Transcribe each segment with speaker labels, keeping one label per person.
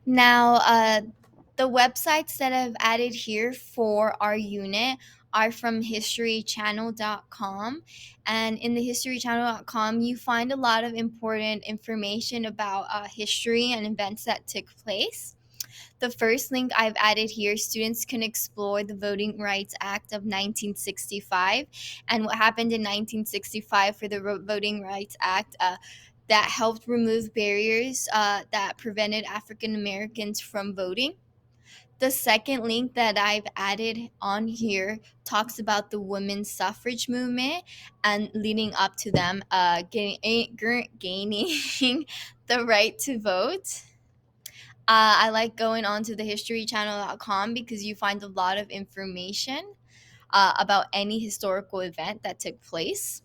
Speaker 1: Now, the websites that I've added here for our unit are from historychannel.com. And in the historychannel.com, you find a lot of important information about history and events that took place. The first link I've added here, students can explore the Voting Rights Act of 1965 and what happened in 1965 for the Voting Rights Act. That helped remove barriers that prevented African Americans from voting. The second link that I've added on here talks about the women's suffrage movement and leading up to them gaining the right to vote. I like going on to the historychannel.com because you find a lot of information about any historical event that took place.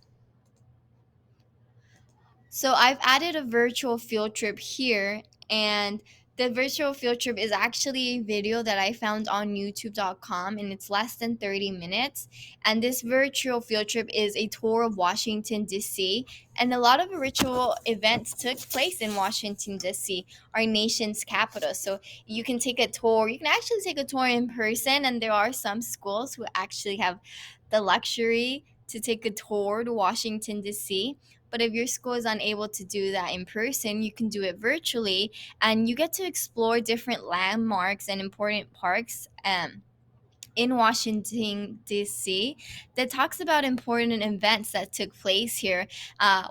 Speaker 1: So I've added a virtual field trip here, and the virtual field trip is actually a video that I found on youtube.com, and it's less than 30 minutes. And this virtual field trip is a tour of Washington, D.C., and a lot of virtual events took place in Washington, D.C., our nation's capital. So you can take a tour. You can actually take a tour in person, and there are some schools who actually have the luxury to take a tour to Washington, D.C. But if your school is unable to do that in person, you can do it virtually, and you get to explore different landmarks and important parks in Washington, D.C., that talks about important events that took place here.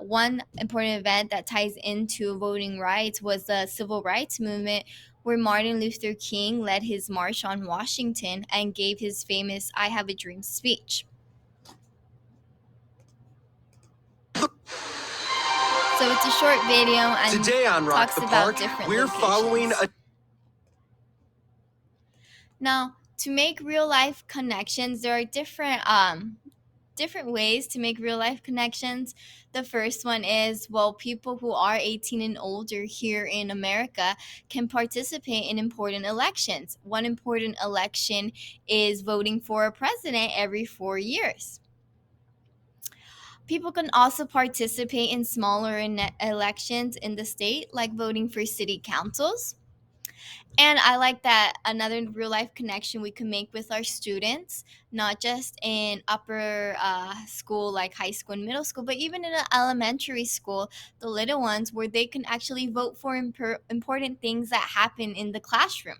Speaker 1: One important event that ties into voting rights was the Civil Rights Movement, where Martin Luther King led his March on Washington and gave his famous I Have a Dream speech. So it's a short video and
Speaker 2: Today on Rock
Speaker 1: talks
Speaker 2: the
Speaker 1: about
Speaker 2: Park,
Speaker 1: different
Speaker 2: we're
Speaker 1: locations.
Speaker 2: following a
Speaker 1: Now, to make real life connections, there are different ways to make real life connections. The first one is, well, people who are 18 and older here in America can participate in important elections. One important election is voting for a president every 4 years. People can also participate in smaller elections in the state, like voting for city councils. And I like that another real life connection we can make with our students, not just in upper school, like high school and middle school, but even in an elementary school, the little ones, where they can actually vote for important things that happen in the classroom.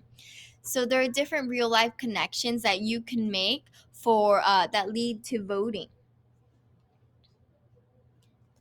Speaker 1: So there are different real life connections that you can make for that lead to voting.